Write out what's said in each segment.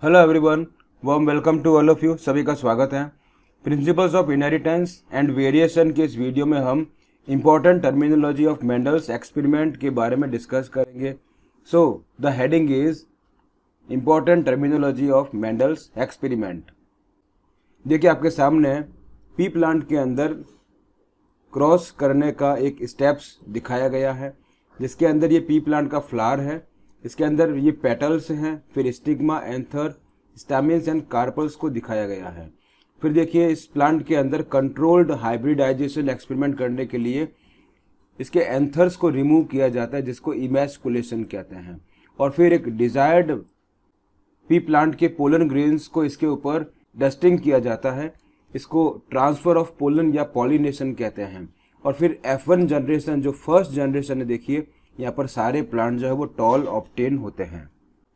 Hello everyone, warm welcome to all of you. सभी का स्वागत है। Principles of inheritance and variation के इस वीडियो में हम important terminology of Mendel's experiment के बारे में डिस्कस करेंगे। So the heading is important terminology of Mendel's experiment. देखिए आपके सामने पी प्लांट के अंदर क्रॉस करने का एक स्टेप्स दिखाया गया है, जिसके अंदर ये पी प्लांट का फ्लावर है। इसके अंदर ये पेटल्स हैं, फिर स्टिग्मा, एंथर, स्टैमेन्स एंड कार्पल्स को दिखाया गया है। फिर देखिए इस प्लांट के अंदर कंट्रोल्ड हाइब्रिडाइजेशन एक्सपेरिमेंट करने के लिए इसके एंथर्स को रिमूव किया जाता है, जिसको इमैस्कुलेशन कहते हैं। और फिर एक डिजायर्ड पी प्लांट के पोलन ग्रेन्स को इसके ऊपर डस्टिंग किया जाता है, इसको ट्रांसफर ऑफ पोलन या पॉलिनेशन कहते हैं। और फिर F1 जनरेशन, जो फर्स्ट जनरेशन है, देखिए यहाँ पर सारे प्लांट जो है वो टॉल ऑब्टेन होते हैं।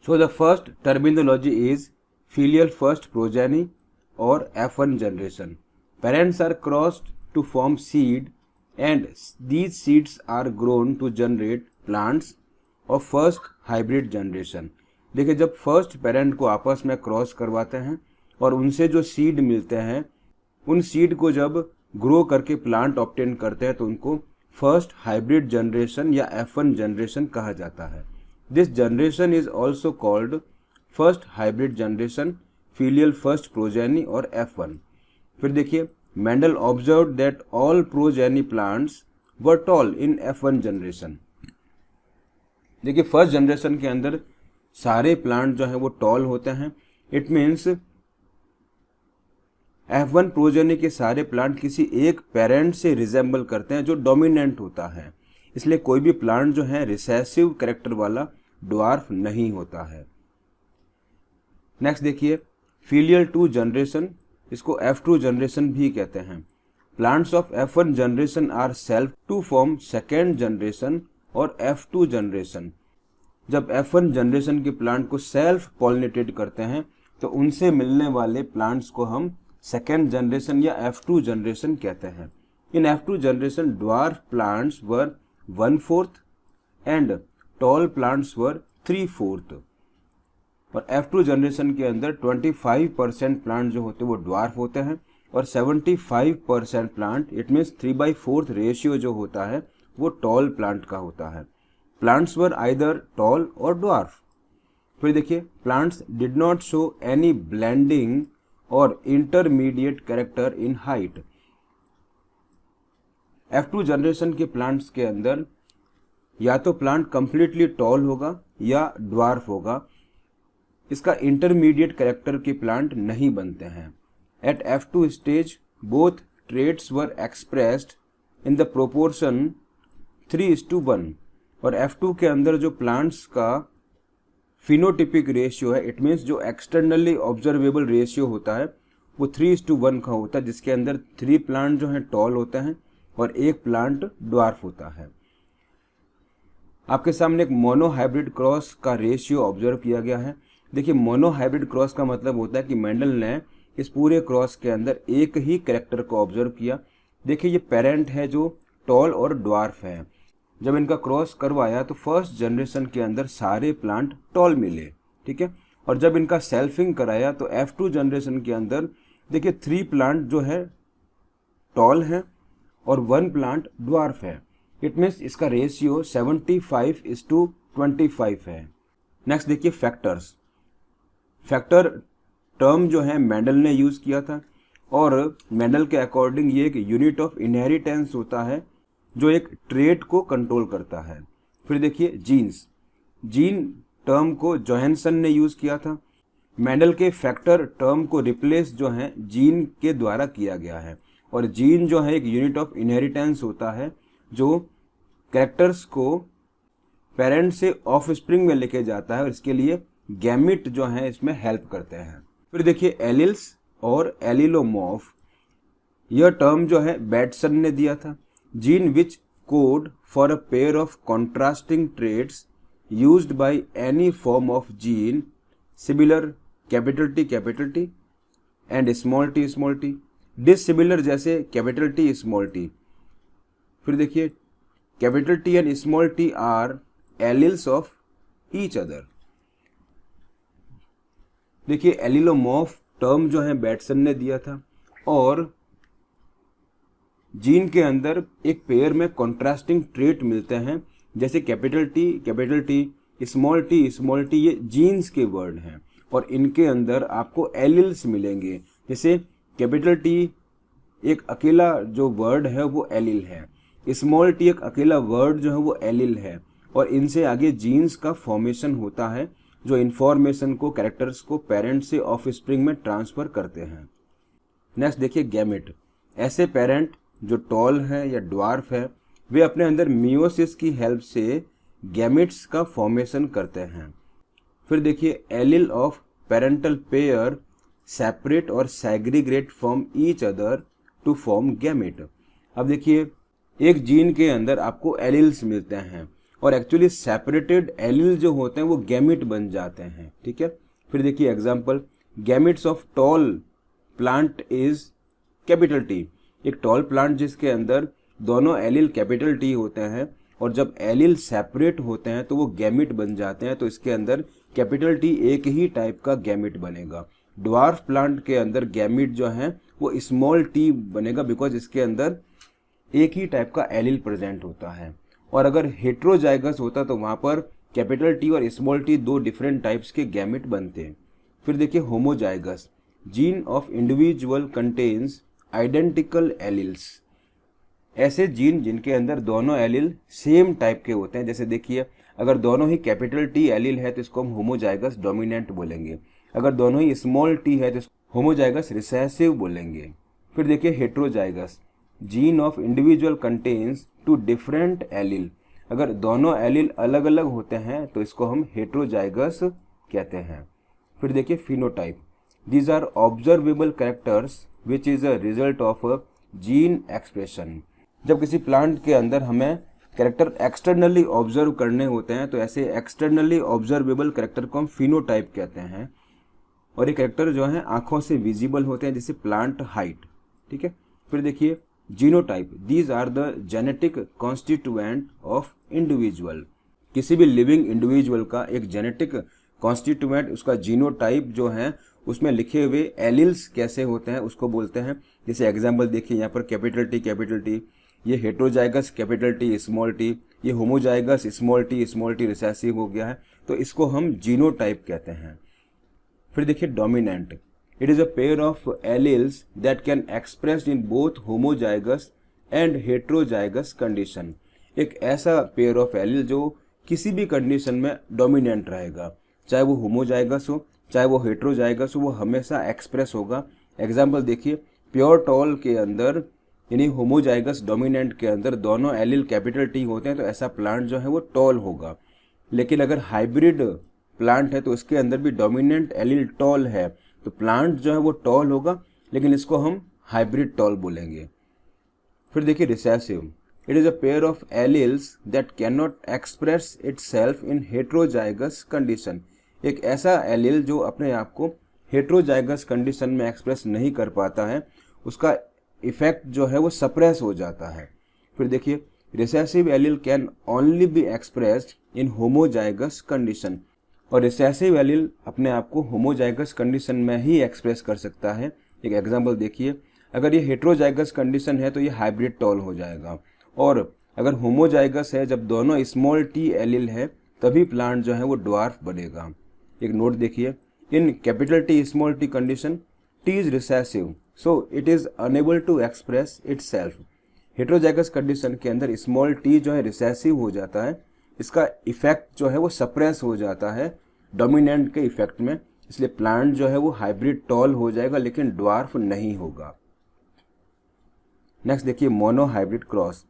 So the first terminology is filial first progeny और F1 generation. Parents are crossed to form seed and these seeds are grown to generate plants of first hybrid generation. देखिए जब first parent को आपस में cross करवाते हैं और उनसे जो सीड मिलते हैं, उन सीड को जब ग्रो करके प्लांट ऑब्टेन करते हैं तो उनको फर्स्ट हाइब्रिड जनरेशन या F1 जनरेशन कहा जाता है। This generation is also called first hybrid generation, filial first progeny और F1। फिर देखिए Mendel observed that all progeny plants were toll in F1 generation. देखिए फर्स्ट जनरेशन के अंदर सारे प्लांट जो है वो टॉल होते हैं। इट मीन्स F1 प्रोजेनी के सारे प्लांट किसी एक पेरेंट से रिजेंबल करते हैं जो डोमिनेंट होता है, इसलिए कोई भी प्लांट जो है रिसेसिव कैरेक्टर वाला ड्वार्फ नहीं होता है। नेक्स्ट देखिए फिलियल 2 जनरेशन, इसको F2 जनरेशन भी कहते हैं। Plants of F1 generation are self to form second generation और F2 जनरेशन। जब F1 जनरेशन के प्लांट को सेल्फ पॉलिनेटेड करते हैं तो उनसे मिलने वाले प्लांट्स को हम सेकेंड जनरेशन या F2 जनरेशन कहते हैं। इन F2 generation dwarf plants were 1/4 and tall plants वर 3/4। और F2 जनरेशन के अंदर 25% प्लांट जो होते हैं वो ड्वार्फ होते हैं और 75% प्लांट, इट मीन्स 3/4 रेशियो जो होता है वो टॉल प्लांट का होता है। प्लांट्स वर आइदर टॉल और ड्वार्फ। फिर देखिए plants did not show any blending और intermediate character in height. F2 generation के प्लांट्स के अंदर या तो प्लांट कंप्लीटली टॉल होगा या ड्वार्फ होगा, इसका इंटरमीडिएट कैरेक्टर के प्लांट नहीं बनते हैं। At F2 stage both traits were expressed in the proportion 3:1। और F2 के अंदर जो प्लांट्स का फिनोटिपिक रेशियो है, इट मीन्स जो एक्सटर्नली ऑब्जर्वेबल रेशियो होता है वो 3:1 का होता है, जिसके अंदर 3 प्लांट जो हैं टॉल होते हैं और 1 प्लांट ड्वार्फ होता है। आपके सामने एक मोनो हाइब्रिड क्रॉस का रेशियो ऑब्जर्व किया गया है। देखिए मोनो हाइब्रिड क्रॉस का मतलब होता है कि मेंडल ने इस पूरे क्रॉस के अंदर एक ही कैरेक्टर को ऑब्जर्व किया। देखिए ये पेरेंट है जो टॉल और ड्वार्फ है। जब इनका क्रॉस करवाया तो फर्स्ट जनरेशन के अंदर सारे प्लांट टॉल मिले, ठीक है। और जब इनका सेल्फिंग कराया तो F2 जनरेशन के अंदर देखिए 3 प्लांट जो है टॉल है और 1 प्लांट ड्वार्फ है। इट मीन्स इसका रेशियो 75:25 है। नेक्स्ट देखिए फैक्टर्स। फैक्टर टर्म जो है मेंडल ने यूज किया था और मेंडल के अकॉर्डिंग ये एक यूनिट ऑफ इनहेरिटेंस होता है जो एक ट्रेट को कंट्रोल करता है। फिर देखिए जीन्स, जीन टर्म को जोहानसन ने यूज किया था। मेंडल के फैक्टर टर्म को रिप्लेस जो है जीन के द्वारा किया गया है। और जीन जो है एक यूनिट ऑफ इनहेरिटेंस होता है जो कैरेक्टर्स को पेरेंट से ऑफस्प्रिंग में लेके जाता है और इसके लिए गैमिट जो है इसमें हेल्प करते हैं। फिर देखिए एलिल्स और एलिलोमॉर्फ, यह टर्म जो है बैटसन ने दिया था। Gene which code for a pair of contrasting traits used by any form of gene similar T and small t, dissimilar जैसे T। फिर देखिए T and small t are alleles of each other. देखिए allelomorph term जो है Bateson ने दिया था, और जीन के अंदर एक पेयर में कॉन्ट्रास्टिंग ट्रेट मिलते हैं, जैसे कैपिटल टी, स्मॉल टी, ये जीन्स के वर्ड हैं और इनके अंदर आपको एलिल्स मिलेंगे। जैसे कैपिटल टी एक अकेला जो वर्ड है वो एलिल है, स्मॉल टी एक अकेला वर्ड जो है वो एलिल है, और इनसे आगे जीन्स का फॉर्मेशन होता है जो इन्फॉर्मेशन को, कैरेक्टर्स को पेरेंट से ऑफस्प्रिंग में ट्रांसफर करते हैं। नेक्स्ट देखिए गैमेट। ऐसे पेरेंट जो टॉल है या ड्वार्फ है वे अपने अंदर मियोसिस की हेल्प से गैमेट्स का फॉर्मेशन करते हैं। फिर देखिए allele of parental pair separate और segregate from each other to form gamete. अब देखिए एक जीन के अंदर आपको एलिल्स मिलते हैं और एक्चुअली सेपरेटेड एलिल जो होते हैं वो गैमेट बन जाते हैं, ठीक है। फिर देखिए example, gametes of tall plant is capital T. एक टॉल प्लांट जिसके अंदर दोनों एलिल कैपिटल टी होते हैं और जब एलिल सेपरेट होते हैं तो वो गैमेट बन जाते हैं, तो इसके अंदर कैपिटल टी एक ही टाइप का गैमेट बनेगा। ड्वार्फ प्लांट के अंदर गैमेट जो है वो स्मॉल टी बनेगा, बिकॉज इसके अंदर एक ही टाइप का एलिल प्रेजेंट होता है। और अगर हेट्रोजाइगस होता तो वहां पर कैपिटल टी और स्मॉल टी दो डिफरेंट टाइप्स के गैमेट बनते हैं। फिर देखिए homozygous, gene of individual contains identical alleles. ऐसे जीन जिनके अंदर दोनों एलिल सेम टाइप के होते हैं। जैसे देखिए अगर दोनों ही कैपिटल टी एलिल है तो इसको हम होमोजाइगस डोमिनेंट बोलेंगे, अगर दोनों ही स्मॉल टी है तो होमोजाइगस रिसेसिव बोलेंगे। फिर देखिए heterozygous, gene of individual contains two different allele. अगर दोनों एलिल अलग अलग होते हैं तो इसको हम हेट्रोजाइगस कहते हैं। फिर देखिए phenotype, these are observable characters which is a result of a gene expression. जब किसी प्लांट के अंदर हमें कैरेक्टर एक्सटर्नली ऑब्जर्व करने होते हैं तो ऐसे एक्सटर्नली ऑब्जर्वेबल कैरेक्टर को हम फिनोटाइप कहते हैं, और ये कैरेक्टर जो है आंखों से विजिबल होते हैं, जैसे प्लांट हाइट, ठीक है। फिर देखिए genotype, these are the genetic constituent of individual. किसी भी लिविंग इंडिविजुअल का एक जेनेटिक कॉन्स्टिट्यूएंट, उसका जीनोटाइप जो है उसमें लिखे हुए एलिल्स कैसे होते हैं उसको बोलते हैं। जैसे एग्जांपल देखिए यहाँ पर कैपिटल टी, ये heterozygous capital T small T, ये होमोजाइगस स्मॉल टी रिसेसिव हो गया है, तो इसको हम जीनोटाइप कहते हैं। फिर देखिए dominant, it is a pair of alleles that can expressed in both homozygous and heterozygous condition. एक ऐसा पेयर ऑफ एलिल जो किसी भी कंडीशन में डोमिनेंट रहेगा, चाहे वो होमोजाइगस हो चाहे वो हेट्रोजाइगस हो, वो हमेशा एक्सप्रेस होगा। एग्जाम्पल देखिए, प्योर टॉल के अंदर यानी होमोजाइगस डोमिनेंट के अंदर दोनों एलिल कैपिटल टी होते हैं तो ऐसा प्लांट जो है वो टॉल होगा। लेकिन अगर हाइब्रिड प्लांट है तो इसके अंदर भी डोमिनेंट एलिल टॉल है तो प्लांट जो है वो टॉल होगा, लेकिन इसको हम हाइब्रिड टॉल बोलेंगे। फिर देखिए recessive, it is a pair of alleles that can not express itself in heterozygous condition. एक ऐसा एलिल जो अपने आप को हेट्रोजाइगस कंडीशन में एक्सप्रेस नहीं कर पाता है, उसका इफेक्ट जो है वो सप्रेस हो जाता है। फिर देखिए recessive allele can only be expressed in homozygous condition, और रिसेसिव एलिल अपने आप को होमोजाइगस कंडीशन में ही एक्सप्रेस कर सकता है। एक एग्जांपल देखिए, अगर ये हेट्रोजाइगस कंडीशन है तो ये हाइब्रिड टॉल हो जाएगा, और अगर होमोजाइगस है जब दोनों स्मॉल टी एलिल है तभी प्लांट जो है वो ड्वार्फ बनेगा। एक नोट देखिए, in capital T small t condition t is recessive so it is unable to express itself. Heterozygous condition के अंदर स्मॉल टी जो है रिसेसिव हो जाता है, इसका इफेक्ट जो है वो सप्रेस हो जाता है डोमिनेंट के इफेक्ट में, इसलिए प्लांट जो है वो हाइब्रिड टॉल हो जाएगा लेकिन ड्वार्फ नहीं होगा। नेक्स्ट देखिए mono hybrid cross,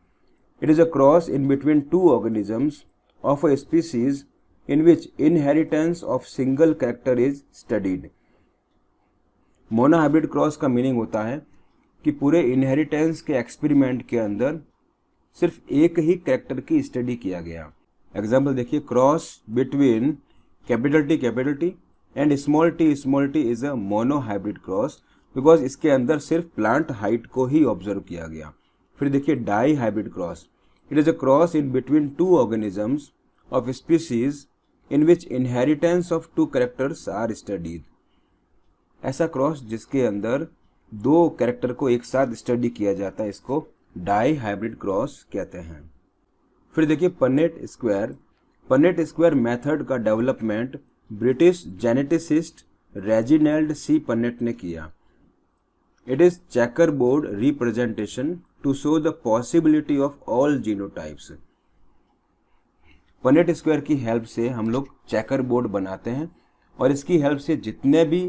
it is a cross in between two organisms of a species in which inheritance of single character is studied. Mono hybrid cross का मीनिंग होता है कि पूरे इनहेरिटेंस के एक्सपेरिमेंट के अंदर सिर्फ एक ही कैरेक्टर की स्टडी किया गया। एग्जाम्पल देखिए, cross between capital T and small T is a mono hybrid cross, because इसके अंदर सिर्फ प्लांट हाइट को ही ऑब्जर्व किया गया। फिर देखिए dihybrid cross, it is a cross in between two organisms of species in which inheritance of two characters are studied. ऐसा cross जिसके अंदर दो कैरेक्टर को एक साथ स्टडी किया जाता है, इसको डाई हाइब्रिड क्रॉस कहते हैं। फिर देखिए पन्नेट स्क्वायर मेथड का development British geneticist Reginald C Punnett ने किया। It is checkerboard representation to show the possibility of all genotypes. Punnett square की हेल्प से हम लोग चेकर बोर्ड बनाते हैं और इसकी हेल्प से जितने भी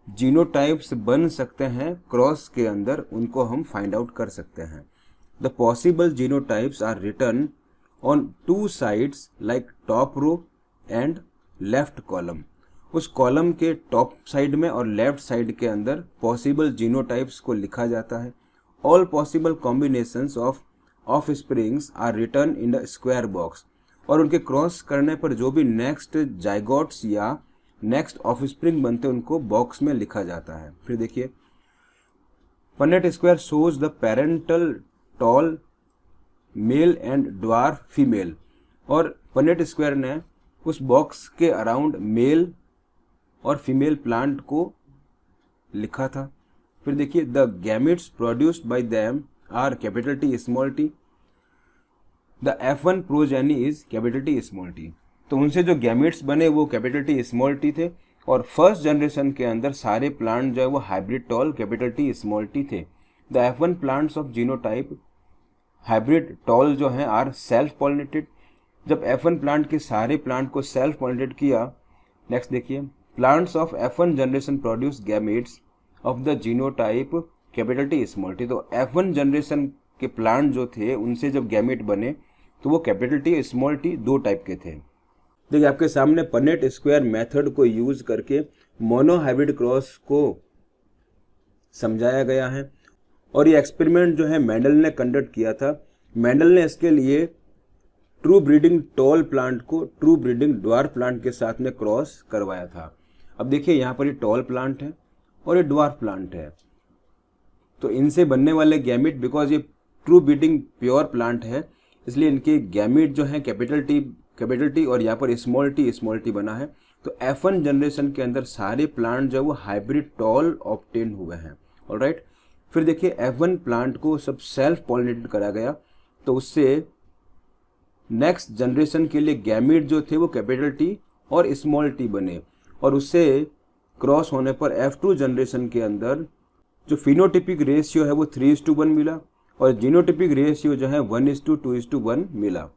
जीनोटाइप्स बन सकते हैं क्रॉस के अंदर, उनको हम फाइंड आउट कर सकते हैं। The possible genotypes are written on two sides like top row and left column. उस कॉलम के टॉप साइड में और लेफ्ट साइड के अंदर पॉसिबल जीनोटाइप्स को लिखा जाता है। All possible combinations of springs are written in the square box. और उनके क्रॉस करने पर जो भी नेक्स्ट जाइगोट्स या नेक्स्ट ऑफस्प्रिंग बनते हैं उनको बॉक्स में लिखा जाता है। फिर देखिए Punnett square shows the parental tall male and dwarf female. और पन्नेट स्क्वायर ने उस बॉक्स के अराउंड मेल और फीमेल प्लांट को लिखा था। फिर देखिए the gametes produced by them are capital T small t. The F1 progeny is capital T small t. तो उनसे जो गैमेट्स बने वो कैपिटल टी स्मॉल टी थे और फर्स्ट जनरेशन के अंदर सारे प्लांट जो है वो hybrid toll capital T small T थे। The F1 plants of genotype hybrid toll जो है आर सेल्फ पॉलिनेटेड। जब F1 प्लांट के सारे प्लांट को सेल्फ पॉलिनेटेड किया, नेक्स्ट देखिए plants of F1 generation produce gametes of the genotype capital T small t. तो F1 जनरेशन के प्लांट जो थे उनसे जब गैमेट बने तो वो कैपिटल टी स्मॉल टी दो टाइप के थे। देखिए आपके सामने पन्नेट स्क्वायर मेथड को यूज करके मोनो हाइब्रिड क्रॉस को समझाया गया है और ये एक्सपेरिमेंट जो है मेंडल ने कंडक्ट किया था। मेंडल ने इसके लिए ट्रू ब्रीडिंग टॉल प्लांट को ट्रू ब्रीडिंग ड्वार्फ प्लांट के साथ में क्रॉस करवाया था। अब देखिए यहाँ पर ये टॉल प्लांट है और ये ड्वार्फ प्लांट है, तो इनसे बनने वाले गैमेट, बिकॉज ये ट्रू ब्रीडिंग प्योर प्लांट है इसलिए इनके गैमेट जो है कैपिटल टी और यहाँ पर स्मॉल टी बना है। तो F1 जनरेशन के अंदर सारे प्लांट जो है वो हाइब्रिड टॉल ऑब्टेन हुए हैं। ऑलराइट, फिर देखिए F1 प्लांट को सब सेल्फ पॉलिनेटेड करा गया, तो उससे नेक्स्ट जनरेशन के लिए गैमेट जो थे वो कैपिटल टी और स्मॉल टी बने और उससे क्रॉस होने पर F2 जनरेशन के अंदर जो फिनोटिपिक रेशियो है वो 3:1 मिला और जीनोटिपिक रेशियो जो है 1:2:1 मिला।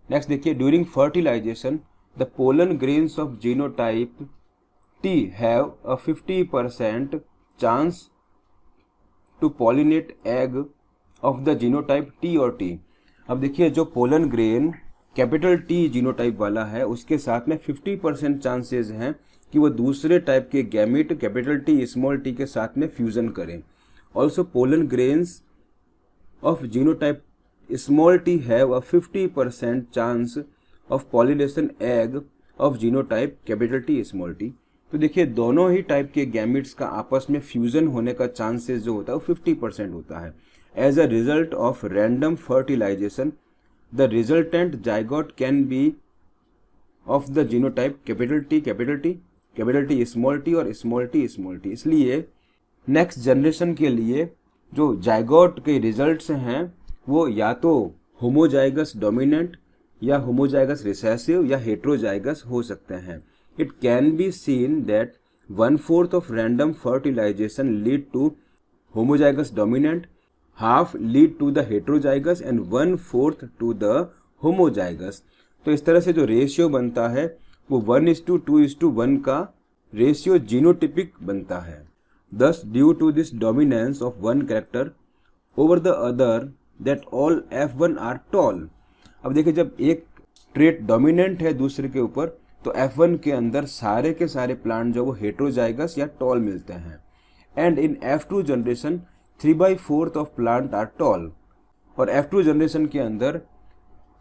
नेक्स्ट देखिए during fertilization the pollen grains of genotype T have a 50% chance to pollinate egg of the genotype T और टी। अब देखिए जो pollen grain capital T genotype वाला है उसके साथ में 50% चांसेस हैं कि वो दूसरे टाइप के gamete capital T small T के साथ में फ्यूजन करें। Also pollen grains of genotype small t have a 50% chance of pollination egg of genotype capital T small t। तो देखिए दोनों ही टाइप के गैमेट्स का आपस में फ्यूजन होने का चांसेस जो होता है वो 50% होता है। As a result of random fertilization the resultant zygote can be of the genotype capital T small t और स्मॉल टी। इसलिए नेक्स्ट जनरेशन के लिए जो जाइगोट के रिजल्ट्स हैं वो या तो होमोजाइगस डोमिनेंट या होमोजाइगस रिसेसिव या हेट्रोजाइगस हो सकते हैं। It can be seen that 1/4 of random fertilization lead to homozygous dominant, half lead to the heterozygous and 1/4 to the homozygous. तो इस तरह से जो रेशियो बनता है वो 1:2:1 का रेशियो जीनोटिपिक बनता है। Thus, due to this dominance of one character over the other, that all F1 are tall। अब देखिए जब एक ट्रेट डोमिनेंट है दूसरे के ऊपर तो F1 के अंदर सारे के सारे प्लांट जो वो हेट्रोजाइगस या टॉल मिलते हैं। And in F2 generation 3/4 of plant are tall और F2 जनरेशन के अंदर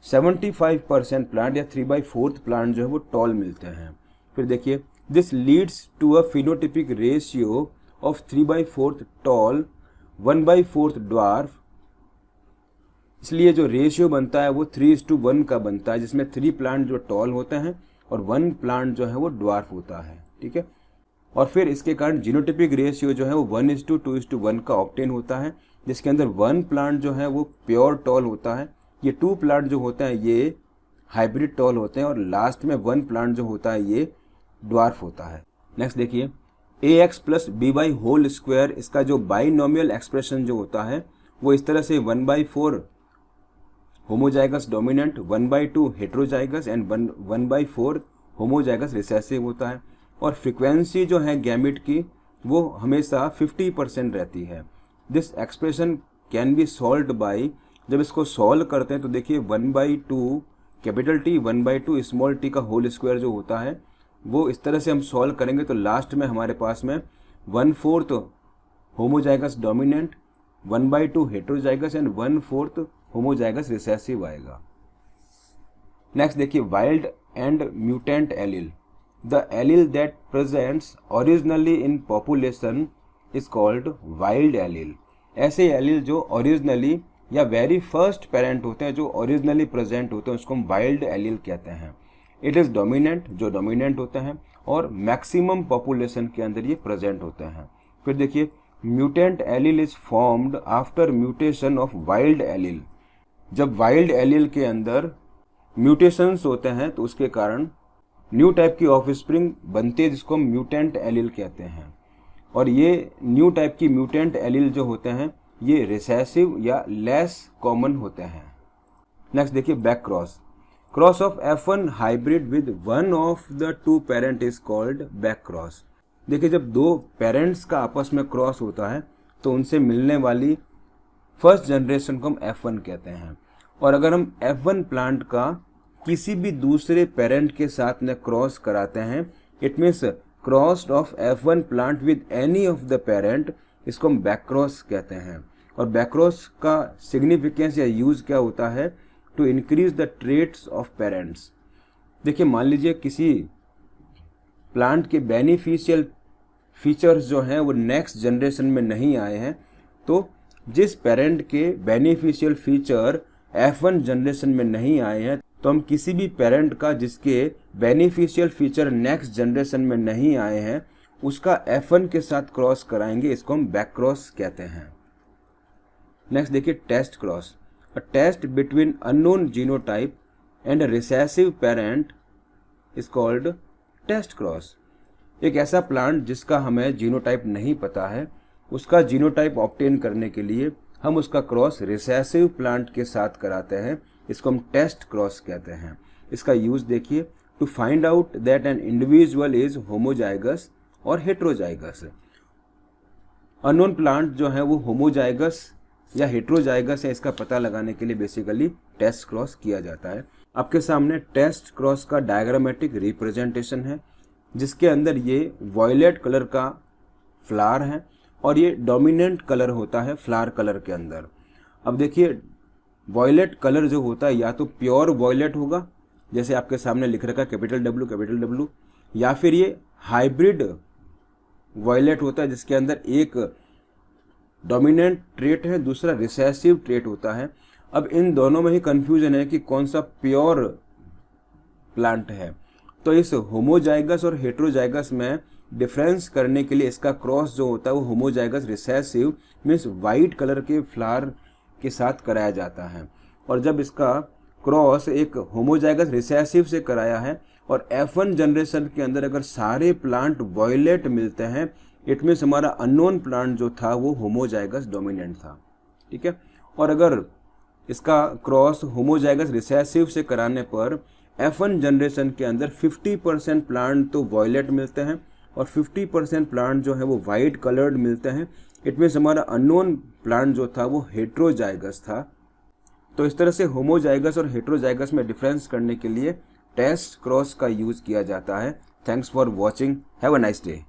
75% प्लांट या 3/4 प्लांट जो है वो टॉल मिलते हैं। फिर देखिए this leads to a phenotypic ratio of 3/4 tall 1/4 dwarf। इसलिए जो रेशियो बनता है वो 3:1 का बनता है, जिसमें 3 प्लांट जो टॉल होते हैं और 1 प्लांट जो है वो ड्वार्फ होता है। ठीक है, और फिर इसके कारण जीनोटिपिक रेशियो जो है वो 1:2:1 का ऑब्टेन होता है, जिसके अंदर 1 प्लांट जो है वो प्योर टॉल होता है, ये 2 प्लांट जो होते हैं ये हाइब्रिड टॉल होते हैं, और लास्ट में 1 प्लांट जो होता है ये ड्वार्फ होता है। नेक्स्ट देखिए ax + by होल स्क्वायर, इसका जो बाइनोमियल एक्सप्रेशन जो होता है वो इस तरह से 1/4 homozygous dominant, 1/2 heterozygous and 1/4 homozygous recessive होता है। और फ्रीक्वेंसी जो है गैमेट की वो हमेशा 50% रहती है। This expression can be solved by, जब इसको सॉल्व करते हैं तो देखिए 1/2 कैपिटल T 1/2 स्मॉल t का होल स्क्वायर जो होता है वो इस तरह से हम सॉल्व करेंगे तो लास्ट में हमारे पास में 1/4 homozygous dominant, 1/2 heterozygous and 1/4 homozygous recessive आएगा। नेक्स्ट देखिए wild and mutant allele. The allele that presents originally in population is called wild allele। ऐसे एलील जो ओरिजिनली या वेरी फर्स्ट पेरेंट होते हैं, जो ओरिजिनली प्रेजेंट होते हैं, उसको हम वाइल्ड एलील कहते हैं। इट इज़ डोमिनेंट, जो डोमिनेंट होते हैं, और मैक्सिमम पॉपुलेशन के अंदर ये प्रेजेंट होते हैं। फिर देखिए mutant allele is formed after mutation of wild allele. जब वाइल्ड एलील के अंदर म्यूटेशंस होते हैं तो उसके कारण न्यू टाइप की ऑफस्प्रिंग बनती है, जिसको हम म्यूटेंट एलील कहते हैं। और ये न्यू टाइप की म्यूटेंट एलील जो होते हैं ये रिसेसिव या लेस कॉमन होते हैं। नेक्स्ट देखिए back cross. Cross of F1 hybrid with one of the 2 parent is called back cross. देखिए जब 2 पेरेंट्स का आपस में क्रॉस होता है तो उनसे मिलने वाली फर्स्ट जनरेशन को हम F1 कहते हैं। और अगर हम F1 प्लांट का किसी भी दूसरे पेरेंट के साथ में क्रॉस कराते हैं, it means crossed of F1 plant with any of the parent, इसको हम बैक क्रॉस कहते हैं। और बैक क्रॉस का सिग्निफिकेंस या यूज क्या होता है, to increase the traits of parents. देखिए मान लीजिए किसी प्लांट के बेनिफिशियल फीचर्स जो हैं वो नेक्स्ट जनरेशन में नहीं आए हैं, तो जिस पेरेंट के बेनिफिशियल फीचर F1 जनरेशन में नहीं आए हैं तो हम किसी भी पेरेंट का जिसके बेनिफिशियल फीचर नेक्स्ट जनरेशन में नहीं आए हैं उसका F1 के साथ क्रॉस कराएंगे, इसको हम बैक क्रॉस कहते हैं। नेक्स्ट देखिए test cross. A test between unknown genotype and recessive parent is called test cross. एक ऐसा प्लांट जिसका हमें जीनोटाइप नहीं पता है, उसका जीनोटाइप ऑब्टेन करने के लिए हम उसका क्रॉस रिसेसिव प्लांट के साथ कराते हैं, इसको हम टेस्ट क्रॉस कहते हैं। इसका यूज देखिए, to find out that an individual is homozygous और हेट्रोजाइगस। अननोन प्लांट जो है वो होमोजाइगस या हेट्रोजाइगस है, इसका पता लगाने के लिए बेसिकली टेस्ट क्रॉस किया जाता है। आपके सामने टेस्ट क्रॉस का डायग्रामेटिक रिप्रेजेंटेशन है, जिसके अंदर ये वॉयलेट कलर का फ्लावर है और ये डोमिनेंट कलर होता है फ्लावर कलर के अंदर। अब देखिए वॉयलेट कलर जो होता है या तो प्योर वॉयलेट होगा, जैसे आपके सामने लिख रखा है कैपिटल W, या फिर ये हाइब्रिड वॉयलेट होता है जिसके अंदर एक डोमिनेंट ट्रेट है, दूसरा रिसेसिव ट्रेट होता है। अब इन दोनों में ही कंफ्यूजन है कि कौन सा प्योर प्लांट है, तो इस होमोजाइगस और हेट्रोजाइगस में डिफरेंस करने के लिए इसका क्रॉस जो होता है वो homozygous recessive means white colour के फ्लावर के साथ कराया जाता है। और जब इसका क्रॉस एक होमोजाइगस रिसेसिव से कराया है और F1 जनरेशन के अंदर अगर सारे प्लांट वॉयलेट मिलते हैं, इट मीन्स हमारा अननोन प्लांट जो था वो होमोजाइगस डोमिनेंट था, ठीक है। और अगर इसका क्रॉस होमोजाइगस रिसेसिव से कराने पर F1 जनरेशन के अंदर 50% प्लांट तो वॉयलेट मिलते हैं और 50% प्लांट जो है वो वाइट कलर्ड मिलते हैं। इट मीन्स हमारा अननोन प्लांट जो था वो हेट्रोजाइगस था। तो इस तरह से होमोजाइगस और हेट्रोजाइगस में डिफरेंस करने के लिए टेस्ट क्रॉस का यूज किया जाता है। Thanks for watching, have a nice day.